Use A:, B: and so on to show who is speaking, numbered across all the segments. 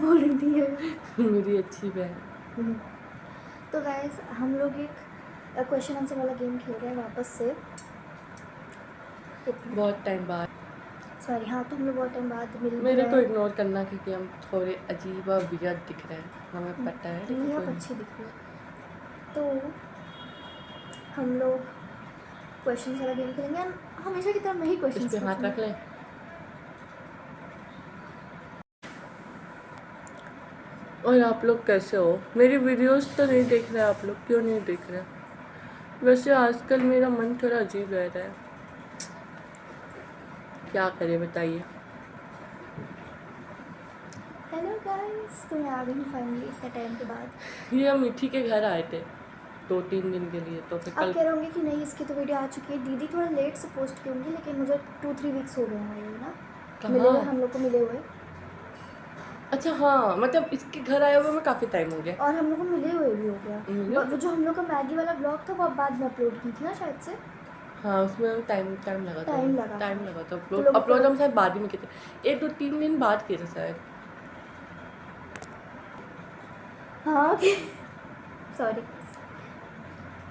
A: बोल रही थी ये?
B: मेरी अच्छी बहन।
A: तो गाइस हम लोग एक क्वेश्चन आंसर वाला गेम खेल रहे हैं वापस से।
B: बहुत टाइम बाद।
A: सॉरी, हाँ, तो हम लोग बहुत टाइम बाद मिल भी
B: मेरे
A: रहे
B: को
A: हैं।
B: इग्नोर करना क्योंकि हम थोड़े अजीब और वियर्ड दिख रहे हैं, हमें पता है, लेकिन
A: नहीं,
B: कोई
A: आप
B: नहीं।
A: अच्छी दिख रही हो। तो हम लोग क्वेश्चन वाला गेम खेलेंगे। हमेशा की तरह मैं ही
B: इस
A: क्वेश्चन
B: पे हाथ रख
A: पूछूंगी।
B: लें। और आप लोग कैसे हो? मेरी वीडियोस तो नहीं देख रहे आप लोग, क्यों नहीं देख रहे? वैसे आजकल मेरा मन थोड़ा अजीब रह रहा है, क्या करें बताइए।
A: हेलो गाइस, तो मैं आ गई हूँ फाइनली इतने टाइम के बाद।
B: ये हम मिठी के घर आए थे 2-3 दिन के लिए, तो फिर
A: आप
B: कल।
A: कह रहे होंगे कि नहीं, इसकी तो वीडियो आ चुकी है। दीदी थोड़ा लेट से पोस्ट की होंगी, लेकिन मुझे 2-3 वीक्स हो गए हैं ये ना मिले हुए,
B: कहाँ?
A: हम लोग को मिले हुए।
B: अच्छा हाँ, मतलब इसके घर आए हुए में काफ़ी टाइम हो गया।
A: और हम लोग को मिले हुए भी हो गया।
B: मिले?
A: वो जो हम लोग का मैगी वाला ब्लॉग था वो अब बाद में अपलोड की थी ना शायद से।
B: हाँ, उसमें टाइम टाइम लगा था।
A: टाइम लगा,
B: टाइम
A: हाँ।
B: लगा था।
A: तो
B: अपलोड
A: लोगों को
B: अपलोड हम शायद बाद ही में किए थे, 1-2-3 दिन बाद किए थे शायद।
A: हाँ सॉरी।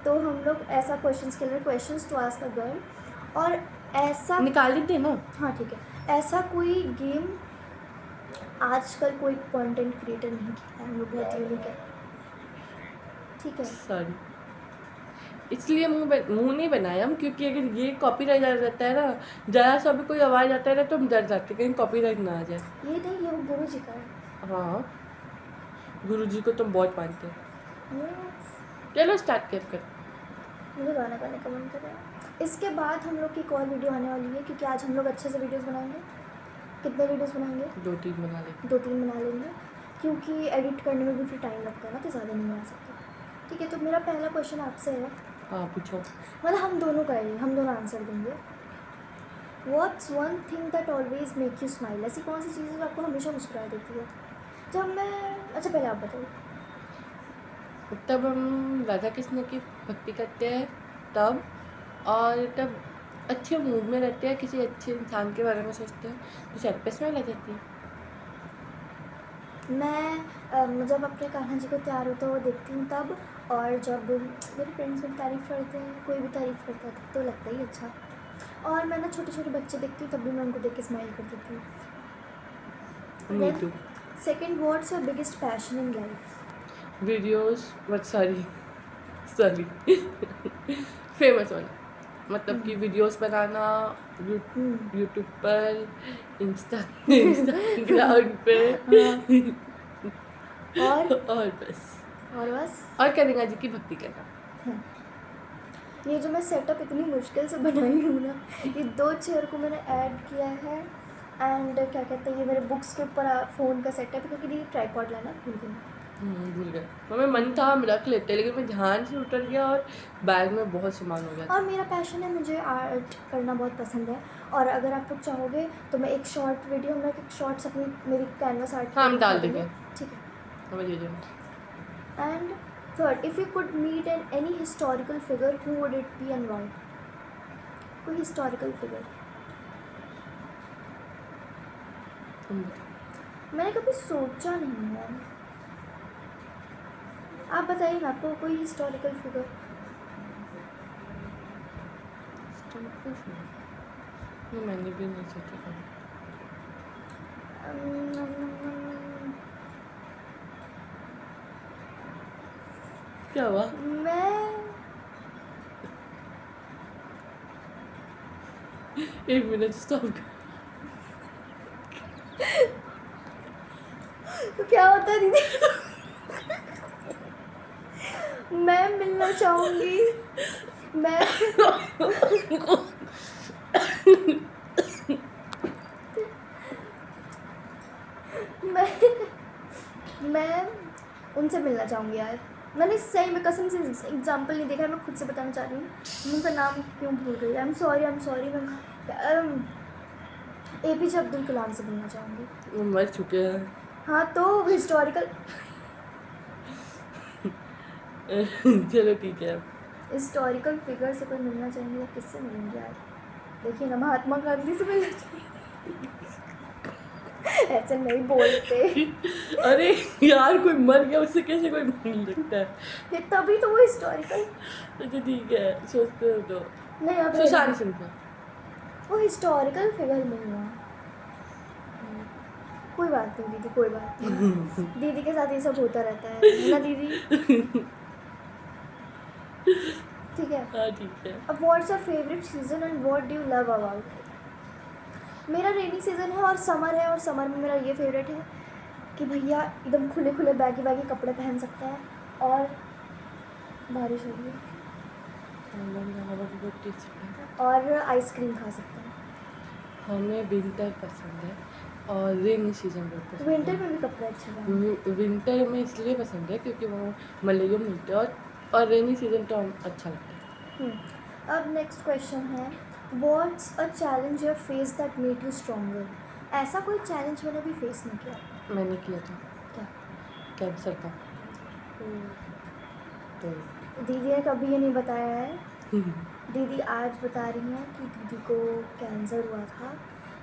A: तो हम लोग ऐसा क्वेश्चंस खेल रहे हैं, questions to ask a girl. और ऐसा
B: निकाल थे ना।
A: हाँ ठीक है, ऐसा कोई गेम आजकल कोई कंटेंट क्रिएटर नहीं किया है। हम लोग बहुत यूनिक है, ठीक है।
B: सॉरी, इसलिए मुंह नहीं बनाया हम, क्योंकि अगर ये कॉपीराइट आ जाता है ना, ज़रा सा भी कोई आवाज़ आता है ना, तो हम डर जाते हैं कहीं कॉपीराइट ना आ जाए।
A: ये नहीं, ये वो गुरु जी का है।
B: हाँ, गुरुजी को तुम बहुत मानते हो।
A: Yes।
B: चलो स्टार्ट कर।
A: मुझे गाना गाने का मन कर रहा है। इसके बाद हम लोग की एक और वीडियो आने वाली है, क्योंकि आज हम लोग अच्छे से वीडियोस बनाएंगे। कितने वीडियोस बनाएंगे?
B: 2-3 बना ले।
A: 2-3 बना लेंगे, क्योंकि एडिट करने में भी फिर टाइम लगता है ना, तो ज़्यादा नहीं बना सकते। ठीक है, तो मेरा पहला क्वेश्चन आपसे है,
B: हाँ पूछो।
A: मतलब हम दोनों का है, हम दोनों आंसर देंगे। What's one thing that always make you smile? ऐसी कौन सी चीज़ है जो आपको हमेशा मुस्कुरा देती है? जब मैं अच्छा, पहले आप बताइए।
B: तब हम राधा कृष्ण की भक्ति करते हैं तब, और तब अच्छे मूड में रहते हैं, किसी अच्छे इंसान के बारे में सोचते हैं तो सर पे स्माइल आ जाती है।
A: मैं जब अपने कान्हा जी को तैयार होता हुआ देखती हूँ तब, और जब मेरे फ्रेंड्स मेरी तारीफ़ करते हैं, कोई भी तारीफ़ करता है तब तो लगता ही अच्छा। और मैं ना छोटे छोटे बच्चे देखती हूँ तब भी मैं उनको देख के स्माइल कर देती हूँ।
B: Me
A: then
B: too.
A: Second, what's your biggest passion in life?
B: Videos, but sorry famous होना, मतलब कि वीडियोस बनाना यूट्यूब पर, इंस्टाग्राम पे
A: हाँ। और
B: और बस।
A: और बस।
B: और करेंगा जी की भक्ति करना।
A: ये जो मैं सेटअप इतनी मुश्किल से बनाई हूँ ना, ये 2 चेयर को मैंने ऐड किया है। एंड क्या कहते हैं, ये मेरे बुक्स के ऊपर फ़ोन का सेटअप है, क्योंकि ये ट्राईपॉड लाना भूल गई।
B: भूल गए। हमें मन था हम रख लेते, लेकिन मैं ध्यान से उतर गया और बैग में बहुत सामान हो गया था।
A: और मेरा पैशन है, मुझे आर्ट करना बहुत पसंद है। और अगर आप लोग चाहोगे तो मैं एक शॉर्ट वीडियो में एक शॉर्ट्स अपनी मेरी कैनवस आर्ट
B: हाँ,
A: पर
B: हम
A: दिखा
B: डाल
A: देंगे,
B: देंगे।
A: ठीक है।
B: हमें दे देना।
A: And third, if you could meet an any historical figure, who would it be and why? कोई हिस्टोरिकल फिगर।
B: तुम बताओ।
A: मैंने कभी सोचा नहीं है। आप बताइए ना, आपको कोई हिस्टोरिकल फिगर?
B: ये मैंने भी नहीं सोचा था। क्या हुआ?
A: मैं
B: 1 मिनट स्टॉप।
A: तो क्या होता है दीदी? मैं मिलना चाहूँगी। मैं मैं मैं उनसे मिलना चाहूँगी यार। मैंने सही में कसम से एग्जाम्पल नहीं देखा है, मैं खुद से बताना चाह रही हूँ। मैं उनका नाम क्यों भूल गई? I am sorry. मैं APJ अब्दुल कलाम से मिलना चाहूँगी।
B: वो मर चुके हैं।
A: हाँ, तो हिस्टोरिकल
B: चलो ठीक है।
A: हिस्टोरिकल फिगर से कोई मिलना चाहेंगे, किससे मिलेंगे यार? देखिए ना, महात्मा गांधी से मिलना चाहिए। ऐसे नहीं बोलते।
B: अरे यार, कोई मर गया उससे कैसे कोई बोल सकता है?
A: ये तभी तो वो हिस्टोरिकल।
B: अच्छा ठीक है, सोचते हो तो
A: नहीं अब
B: सुशांत सिंह का।
A: वो हिस्टोरिकल फिगर नहीं हुआ। कोई बात नहीं दीदी, कोई बात नहीं। दीदी के साथ ये सब होता रहता है ना दीदी? ठीक है।
B: हाँ ठीक है।
A: अब what's your favourite season and what do you love about it? मेरा रेनी सीज़न है और समर है, और समर में मेरा ये फेवरेट है कि भैया एकदम खुले खुले बैगी बैगी कपड़े पहन सकते हैं और बारिश हो रही है और आइसक्रीम खा सकते हैं।
B: हमें विंटर पसंद है और रेनी सीजन बहुत पसंद है।
A: विंटर में भी कपड़े अच्छे पहनते
B: विंटर में इसलिए पसंद है क्योंकि वो मलेरिया मिलते हैं, और रेनी सीजन तो अच्छा लगता है।
A: हैं। अब नेक्स्ट क्वेश्चन है, what's a challenge you face that made you stronger? ऐसा कोई चैलेंज मैंने भी फेस नहीं किया।
B: मैंने किया था
A: क्या?
B: कैंसर का। तो
A: दीदी ने कभी ये नहीं बताया है। दीदी आज बता रही हैं कि दीदी को कैंसर हुआ था,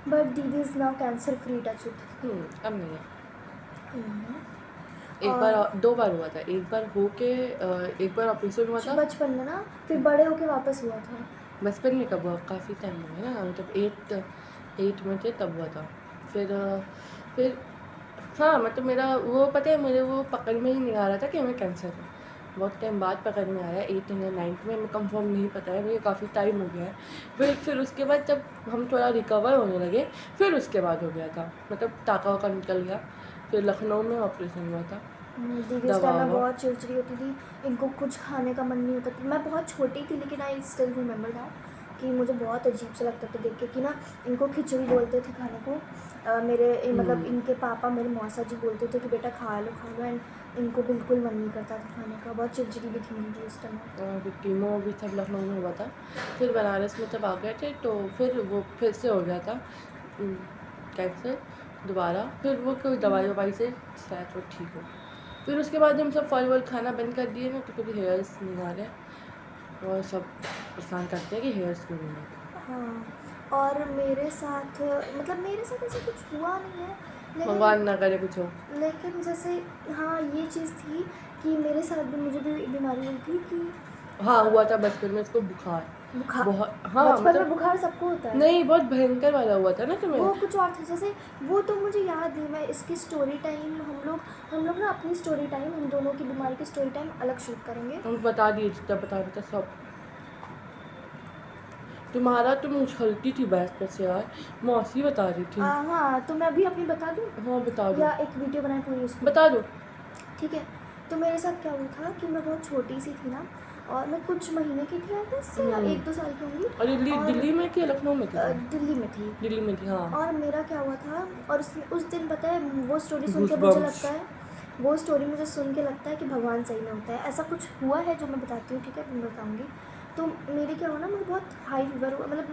A: बट दीदी is now cancer free, touch with.
B: अब नहीं है। एक
A: और-
B: बार 2 बार हुआ था। एक बार होके एक बार ऑपरेशन हुआ था
A: बचपन में ना, फिर बड़े होके वापस हुआ था।
B: बचपन में। कब हुआ? काफ़ी टाइम हो गया ना, मतलब 8 में थे तब हुआ था। फिर हाँ, मतलब मेरा वो पता है, मेरे वो पकड़ में ही नहीं आ रहा था कि हमें कैंसर है। बहुत टाइम बाद पकड़ में आया, 8 या 9 में। हमें कंफर्म नहीं पता है, मुझे काफ़ी टाइम हो गया है। फिर उसके बाद जब हम थोड़ा रिकवर होने लगे, फिर उसके बाद हो गया था, मतलब टाका वाका निकल गया। फिर लखनऊ में ऑपरेशन हुआ था।
A: दीदी उस टाइम में बहुत चिड़चिड़ी होती थी, इनको कुछ खाने का मन नहीं होता था। मैं बहुत छोटी थी लेकिन आई स्टिल रिमेंबर दैट कि मुझे बहुत अजीब सा लगता था देख के कि ना इनको खिचड़ी बोलते थे खाने को। मतलब इनके पापा मेरे मौसा जी बोलते थे कि बेटा खा लो, एंड इनको बिल्कुल मन नहीं करता था खाने का। बहुत चिड़चिड़ी भी थी मुझे उस टाइम।
B: कीमो भी सब लखनऊ में हुआ था। फिर बनारस में जब आ गए थे तो फिर वो फिर से हो गया था कैंसर दोबारा। फिर वो कोई दवाई ववाई से शायद वो ठीक हो। फिर उसके बाद हम सब फल वल खाना बंद कर दिए ना, तो फिर हेयर्स नहीं आ रहे और सब परेशान करते हैं कि हेयर्स क्यों नहीं आते।
A: हाँ, और मेरे साथ ऐसा कुछ हुआ नहीं है,
B: भगवान ना करे कुछ हो।
A: लेकिन जैसे हाँ ये चीज़ थी कि मेरे साथ भी मुझे भी बीमारी हुई थी कि
B: हाँ, हुआ था बचपन में उसको बुखार। बहुत हाँ,
A: बचपन में
B: मतलब
A: बुखार सबको होता है।
B: नहीं, बहुत भयंकर वाला हुआ था ना तुम्हें।
A: वो कुछ और था, जैसे वो तो मुझे याद नहीं। मैं इसकी स्टोरी टाइम हम लोग ना अपनी स्टोरी टाइम, हम दोनों की बीमारी की स्टोरी टाइम अलग शूट करेंगे।
B: हम बता दिए, जितना बता रहा था सब। तुम्हारा तुम उछलती थी बैठ पर से यार, मौसी बता रही थी।
A: हाँ, तो मैं अभी अपनी बता दूँ
B: हाँ बता दो,
A: या एक वीडियो बनाए पूरी उसकी?
B: बता दो।
A: ठीक है। तो मेरे साथ क्या हुआ था कि मैं बहुत छोटी सी थी ना, और मैं कुछ महीने की थी, या 1-2 साल की होंगी।
B: और
A: और
B: दिल्ली में कि लखनऊ में थी?
A: दिल्ली में थी।
B: दिल्ली में थी, हाँ।
A: और मेरा क्या हुआ था, और उस दिन पता है वो स्टोरी सुन के मुझे
B: Goosebumps।
A: लगता है, वो स्टोरी मुझे सुन के लगता है कि भगवान सही में होता है। ऐसा कुछ हुआ है जो मैं बताती हूँ, ठीक है, मैं बताऊँगी। तो मेरे क्या हुआ ना, मुझे बहुत हाई फीवर हुआ। मतलब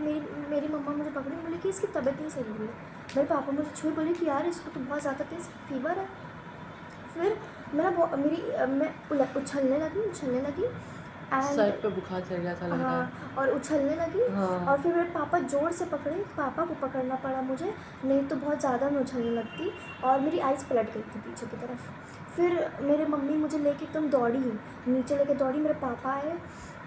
A: मेरी मम्मा मुझे पकड़ी, बोली कि इसकी तबीयत नहीं सही हो रही है। मेरे पापा मुझे छुए, बोले कि यार इसको तो बहुत ज़्यादा तेज फीवर है। फिर मैं उछलने लगी
B: सर पे बुखार चढ़ गया था लग रहा है।
A: हाँ, और उछलने लगी।
B: हाँ।
A: और फिर मेरे पापा ज़ोर से पकड़े, पापा को पकड़ना पड़ा मुझे, नहीं तो बहुत ज़्यादा मैं उछलने लगती और मेरी आइज़ पलट गई थी पीछे की तरफ। फिर मेरे मम्मी मुझे लेके एकदम दौड़ी, नीचे लेके दौड़ी। मेरे पापा आए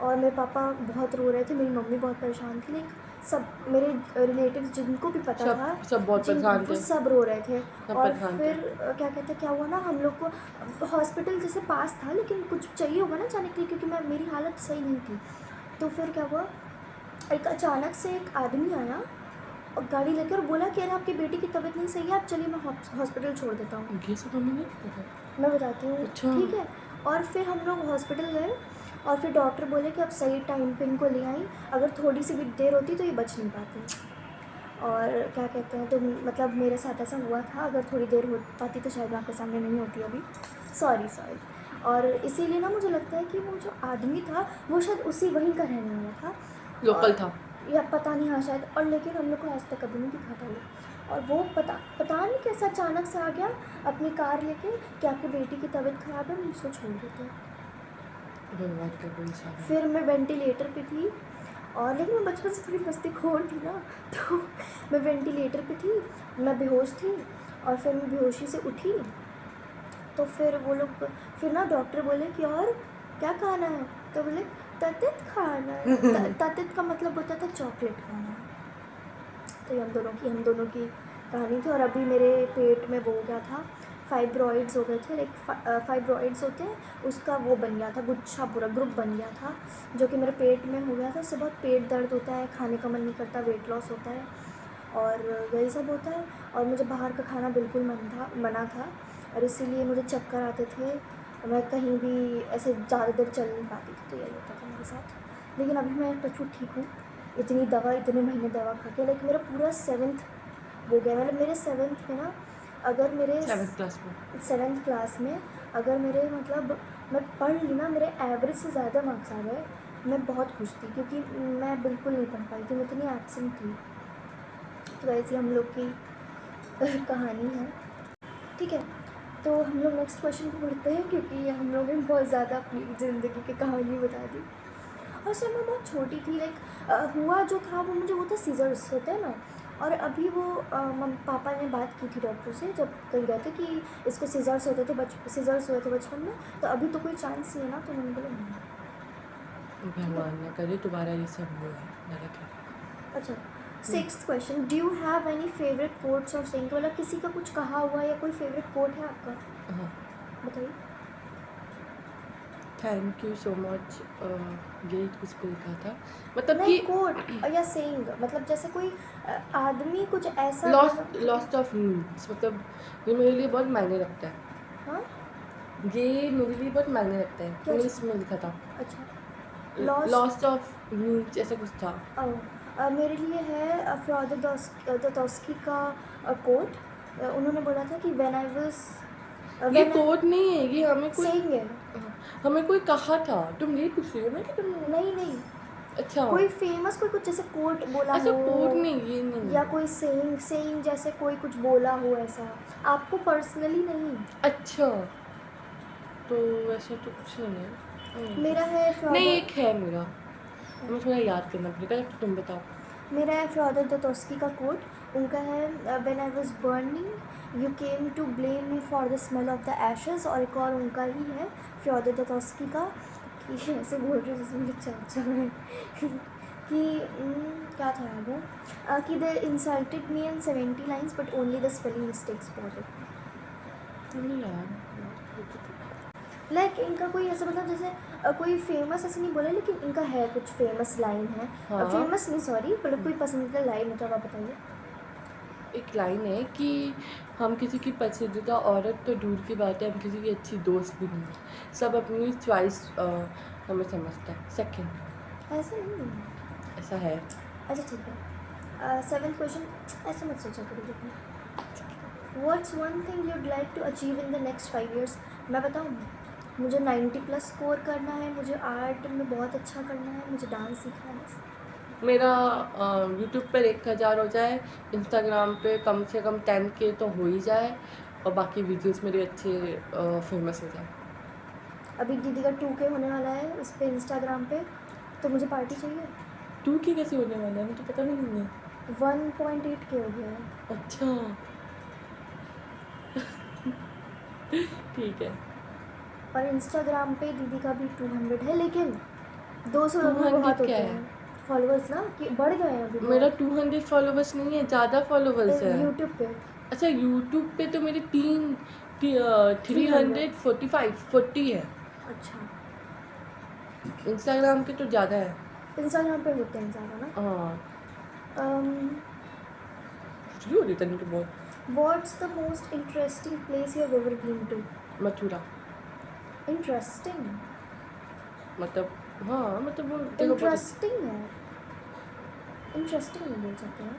A: और मेरे पापा बहुत रो रहे थे, मेरी मम्मी बहुत परेशान थी। लेकिन सब मेरे रिलेटिव्स जिनको भी पता था,
B: सब बहुत परेशान थे।
A: वो सब रो रहे थे।
B: सब
A: और
B: परेशान थे।
A: फिर क्या हुआ ना, हम लोग को हॉस्पिटल जैसे पास था, लेकिन कुछ चाहिए होगा ना जाने के लिए, क्योंकि मेरी हालत सही नहीं थी। तो फिर क्या हुआ, एक अचानक से एक आदमी आया और गाड़ी लेकर और बोला कि अरे आपकी बेटी की तबीयत नहीं सही है, आप चलिए मैं हॉस्पिटल छोड़ देता हूँ।
B: ये सब हमें नहीं पता।
A: मैं बताती हूँ।
B: अच्छा।
A: ठीक है। और फिर हम लोग हॉस्पिटल गए और फिर डॉक्टर बोले कि आप सही टाइम पे इनको ले आई, अगर थोड़ी सी भी देर होती तो ये बच नहीं पाती। और क्या कहते हैं, तो मतलब मेरे साथ ऐसा हुआ था, अगर थोड़ी देर हो पाती तो शायद आपके सामने नहीं होती अभी। सॉरी। और इसीलिए ना मुझे लगता है कि वो जो आदमी था वो शायद वहीं का रहने वाला था,
B: लोकल था
A: या पता नहीं, हाँ शायद। और लेकिन हम लोग को आज तक कभी नहीं दिखा था वो। और वो पता नहीं कैसा अचानक से आ गया अपनी कार लेके कि आपकी बेटी की तबीयत ख़राब है, हम उसको छोड़ देते हैं।
B: भगवान का कोई सहारा।
A: फिर मैं वेंटिलेटर पे थी, और लेकिन मैं बचपन से थोड़ी मस्तीखोर थी ना, तो मैं वेंटिलेटर पे थी, मैं बेहोश थी। और फिर मैं बेहोशी से उठी। तो फिर वो लोग फिर ना डॉक्टर बोले कि और क्या खाना है, तो बोले ततित खाना है। ततित का मतलब होता था चॉकलेट खाना। तो ये हम दोनों की कहानी थी। और अभी मेरे पेट में वो हो गया था, फाइब्रॉइड्स हो गए थे, लाइक फाइब्रॉइड्स होते हैं, उसका वो बन गया था, गुच्छा पूरा ग्रुप बन गया था, जो कि मेरे पेट में हो गया था। उससे बहुत पेट दर्द होता है, खाने का मन नहीं करता, वेट लॉस होता है और यही सब होता है। और मुझे बाहर का खाना बिल्कुल मना था और इसीलिए मुझे चक्कर आते थे, मैं कहीं भी ऐसे ज़्यादा देर चल नहीं पाती थी। तो यही होता था मेरे साथ। लेकिन अभी मैं टचवुड ठीक हूँ। इतने महीने दवा खा के, लाइक मेरा पूरा 7th हो गया। मतलब मेरे 7th में ना, अगर मेरे
B: 7th क्लास में
A: 7th क्लास में अगर मेरे मतलब मैं पढ़ ली ना, मेरे एवरेज से ज़्यादा मार्क्स आ गए, मैं बहुत खुश थी, क्योंकि मैं बिल्कुल नहीं पढ़ पाई थी, मैं इतनी एब्सेंट थी। तो ऐसी हम लोग की कहानी है। ठीक है, तो हम लोग नेक्स्ट क्वेश्चन पे बढ़ते हैं, क्योंकि हम लोगों ने बहुत ज़्यादा अपनी ज़िंदगी की कहानी बता दी। और जब मैं बहुत छोटी थी, लाइक हुआ जो था वो मुझे, वो था सीजर्स होते हैं ना। और अभी वो पापा ने बात की थी डॉक्टर से, जब कहीं गए थे कि इसको सीजर्स हुए थे बचपन में, तो अभी तो कोई चांस नहीं है ना। तो मैंने बोला नहीं।
B: भगवान ना करे तुम्हारा ये सब वो है नरक है।
A: अच्छा, 6th question, do you have any favourite quotes और सेइंग? मतलब किसी का कुछ कहा हुआ या कोई फेवरेट कोट है आपका?
B: हाँ,
A: बताइए।
B: Thank you so much. ये किसको लिखा था, मतलब
A: नहीं,
B: कि
A: कोट या सेइंग, मतलब जैसे कोई आदमी कुछ ऐसा
B: लॉस्ट ऑफ मीन्स, मतलब ये मेरे लिए बहुत मायने रखता है।
A: हाँ,
B: ये मेरे लिए बहुत मायने रखता है,
A: क्या
B: इंग्लिश
A: चीज़?
B: में लिखा था।
A: अच्छा, लॉस्ट।
B: लॉस्ट ऑफ मीन्स ऐसा कुछ था।
A: मेरे लिए है फ्योदर दोस्तोयेवस्की का कोट। उन्होंने बोला था कि व्हेन आई वाज
B: ये कोड नहीं है, ये
A: सेइंग है।
B: हमें कोई कहा था। तुम ये पूछ रही हो ना कि तुम
A: नहीं,
B: अच्छा
A: कोई फेमस कोई कुछ जैसे कोट बोला
B: ऐसा
A: हो,
B: कोड नहीं, ये नहीं
A: या
B: है।
A: कोई सेइंग जैसे कोई कुछ बोला हो, ऐसा आपको पर्सनली नहीं।
B: अच्छा, तो ऐसा तो कुछ नहीं है।
A: मेरा है
B: नहीं,
A: फ्योदर
B: एक है मेरा, हमें थोड़ा याद करना पड़ेगा। तो तुम बताओ।
A: मेरा है फ्योदर दोस्तोयेवस्की का कोट। उनका है when I was burning you came to blame me for the smell of the ashes. और एक और उनका ही है फ्योदर दोस्तोयेवस्की का, कि ऐसे बोल रही हूँ जैसे मेरे चाचा है कि क्या था यार वो, कि they insulted me in 70 lines but only the spelling mistakes bother.
B: नहीं यार,
A: लाइक इनका कोई ऐसा मतलब जैसे कोई फेमस ऐसे नहीं बोला, लेकिन इनका है कुछ फेमस लाइन है।
B: हाँ।
A: फेमस नहीं, सॉरी, मतलब कोई पसंदीदा लाइन है तो आप बताइए।
B: एक लाइन है कि हम किसी की पसंदीदा औरत तो दूर की बात है, हम किसी की अच्छी दोस्त भी नहीं है। सब अपनी चॉइस हमें समझता है। सेकंड
A: ऐसा नहीं है।
B: ऐसा है।
A: अच्छा ठीक है, 7th क्वेश्चन, ऐसे मत सोचा करो। देखो, what's one thing you'd like to achieve in the next 5 years? मैं बताऊँ, मुझे 90+ स्कोर करना है, मुझे आर्ट में बहुत अच्छा करना है, मुझे डांस सीखना है बस।
B: मेरा यूट्यूब पर 1000 हो जाए, इंस्टाग्राम पे कम से कम 10K तो हो ही जाए, और बाकी वीडियोस मेरे अच्छे फेमस हो जाए।
A: अभी दीदी का 2K होने वाला है उस पर इंस्टाग्राम पे, तो मुझे पार्टी चाहिए।
B: 2K कैसे होने वाला है, मुझे पता नहीं है।
A: 1.8K हो गया है।
B: अच्छा ठीक है।
A: और इंस्टाग्राम पे दीदी का भी 200 है, लेकिन 200 लोग भी
B: 200
A: बहुत
B: क्या
A: होते
B: है?
A: हैं फॉलोअर्स ना, कि बढ़ गए हैं अभी
B: मेरा 200 फॉलोवर्स नहीं है, ज़्यादा फॉलोवर्स है।
A: यूट्यूब पे।
B: अच्छा, यूट्यूब पे तो मेरे 340 है।
A: अच्छा,
B: इंस्टाग्राम के तो ज़्यादा है।
A: इंस्टाग्राम पे होते हैं ज़्यादा ना।
B: हाँ, फ्री हो रही था नहीं तो बहुत।
A: What's the most interesting place you have ever been to?
B: Mathura,
A: interesting,
B: मतलब हाँ, मतलब वो देखो बहुत
A: इंटरेस्टिंग है, इंटरेस्टिंग नहीं बोल सकते हैं।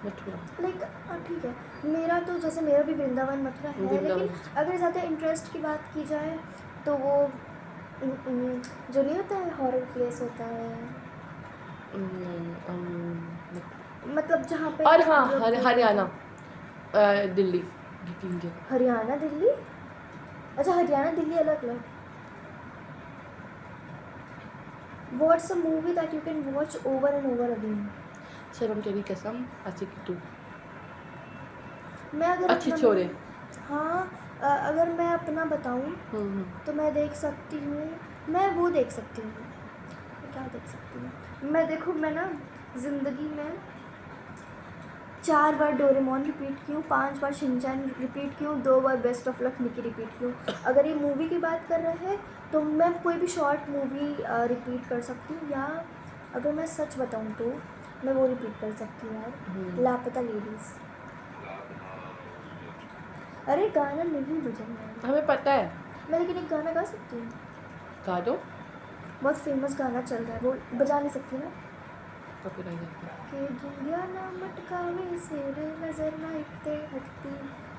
B: मथुरा।
A: लाइक ठीक है, मेरा तो जैसे मेरा भी वृंदावन मथुरा है,
B: वृंदावन।
A: लेकिन अगर ज़्यादा इंटरेस्ट की बात की जाए तो वो जो नहीं होता है, हॉरर प्लेस होता है, मतलब जहाँ पे
B: और हाँ,
A: लोग भूत
B: हरियाणा,
A: रहते
B: दिल्ली, ये 3 जगह।
A: हैं। हरियाणा दिल्ली, अच्छा हरियाणा दिल्ली अलग अलग। What's a movie that you can watch over and over again?
B: Sanam Teri Kasam, आशिकी 2।
A: मैं अगर
B: अच्छे
A: अपना
B: छोरे।
A: हाँ अगर मैं अपना बताऊँ तो मैं देख सकती हूँ, मैं वो देख सकती हूँ, मैं क्या देख सकती हूँ, मैं देखो मैं ना ज़िंदगी में 4 बार डोरेमोन रिपीट की हूँ, 5 बार शिनचैन रिपीट की हूँ, 2 बार best of luck Nikki repeat की हूँ। अगर ये मूवी की बात कर रहे हैं तो मैं कोई भी शॉर्ट मूवी रिपीट कर सकती हूँ, या अगर मैं सच बताऊँ तो मैं वो रिपीट कर सकती हूँ यार, लापता लेडीज़। अरे गाना नहीं बजा यार,
B: हमें पता है।
A: मैं लेकिन एक गाना गा सकती हूँ,
B: गा दो।
A: बहुत फेमस गाना चल रहा है, वो बजा नहीं सकती ना।
B: कॉपीराइट आता है।
A: के दुनिया ना मटकावे सिर नजर ना इतने हटती,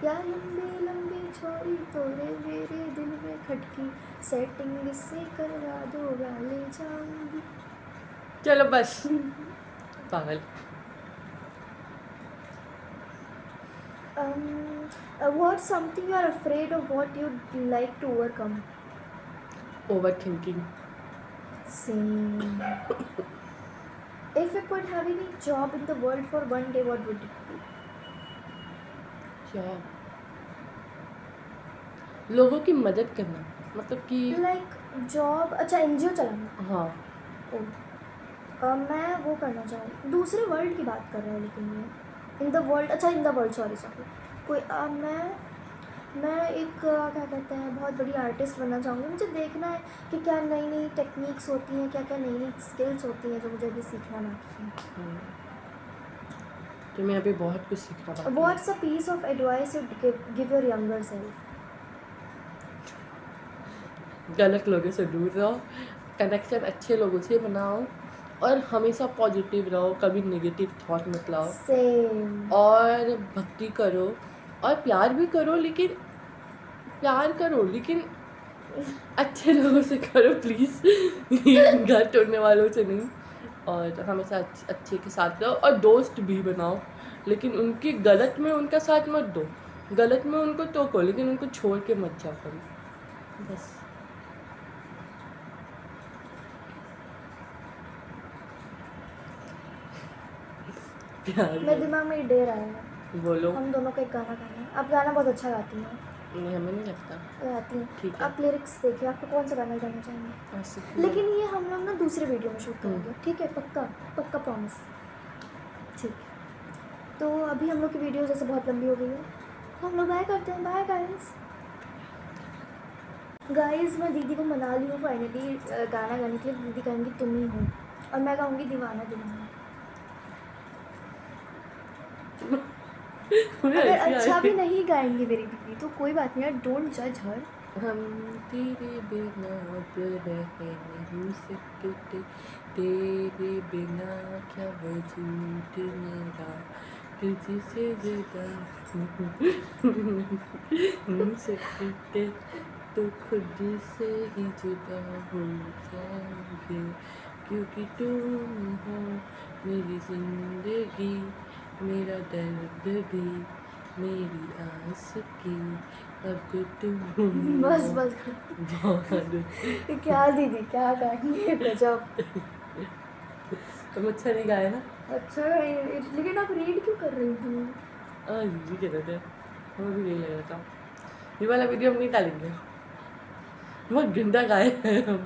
A: या लंबी लंबी छोरी तोरे मेरे दिल में खटकी, सेटिंग से करवा दो ले जाऊंगी।
B: चलो बस पागल।
A: What's something you are afraid of what you'd like to overcome?
B: Over thinking.
A: Same. If you could have any job in the world for one day, what would it be?
B: क्या? लोगों की मदद करना, मतलब कि
A: Like job, अच्छा NGO चलाना।
B: हाँ।
A: ओ मैं वो करना चाहूँ, दूसरे वर्ल्ड की बात कर रहे हैं लेकिन ये इन द वर्ल्ड, अच्छा in the world, sorry sorry, कोई मैं एक क्या कहते हैं बहुत बड़ी आर्टिस्ट बनना चाहूँगी। मुझे देखना है कि क्या नई नई टेक्निक्स होती हैं, क्या क्या नई नई स्किल्स होती हैं जो मुझे अभी सीखना बाकी है।
B: तो मैं अभी बहुत कुछ सीखना बाकी है।
A: What's a piece of advice you give your younger self?
B: गलत लोगों से दूर रहो, कनेक्शन अच्छे लोगों से बनाओ, और हमेशा पॉजिटिव रहो, कभी नेगेटिव थॉट मत लाओ,
A: सेम।
B: और भक्ति करो, और प्यार भी करो, लेकिन प्यार करो लेकिन अच्छे लोगों से करो प्लीज़। घर तोड़ने वालों से नहीं। और हमेशा अच्छे के साथ रहो, और दोस्त भी बनाओ, लेकिन उनकी गलत में उनका साथ मत दो, गलत में उनको टोको, लेकिन उनको छोड़ के मत जाओ कभी, बस। प्यार
A: मेरे दिमाग में एक डेर आया है,
B: बोलो।
A: हम दोनों को एक गाना गाना है। आप गाना बहुत अच्छा गाती हैं।
B: नहीं, हमें नहीं लगता।
A: गाती हैं।
B: ठीक है।
A: आप लिरिक्स देखिए, आपको कौन सा गाना गाना चाहेंगे?
B: आशिकी।
A: लेकिन ये हम लोग ना दूसरे वीडियो में शूट करेंगे, ठीक है? पक्का पक्का प्रॉमिस। ठीक है, तो अभी हम लोग की वीडियो जैसे बहुत लंबी हो गई है, तो हम लोग बाय करते हैं। Bye guys. गाइस मैं दीदी को मना ली हूँ फाइनली गाना गाने के लिए। दीदी कहेंगी तुम ही हो, और मैं गाऊँगी दीवाना दीवाना।
B: मुझे
A: अगर
B: ऐसी
A: अच्छा
B: आई।
A: भी नहीं गाएंगी मेरी दीदी तो कोई बात नहीं यार, डोंट जज हर।
B: हम तेरे बिना अब रह नहीं सकते, तेरे बिना क्या वजूद मेरा, तुझसे जुदा नहीं सकते, तो खुद से ही जुदा हो जाएंगे, क्योंकि तुम हो मेरी जिंदगी, मेरा दर्द भी, मेरी आस की, अब तुम
A: बस बस
B: बहुत।
A: क्या दीदी क्या गाएंगे, गजब।
B: तुम अच्छा नहीं गाया ना।
A: अच्छा लेकिन आप रीड क्यों कर रही थी?
B: जी कह रहे थे, हमें भी यही लग रहा था। ये वाला वीडियो हम नहीं डालेंगे, बहुत गंदा गाए हैं हम।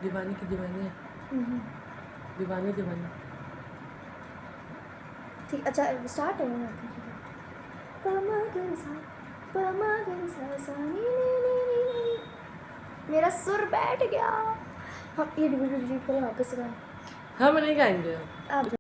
B: दीवानी की दीवानी है, दीवानी दीवानी।
A: ठीक, अच्छा स्टार्ट है ना? पमा गर सा नी नी नी नी नी। मेरा सुर बैठ गया। हम ये डिलीट करें वापस से गाना।
B: हम नहीं गाएंगे।
A: आप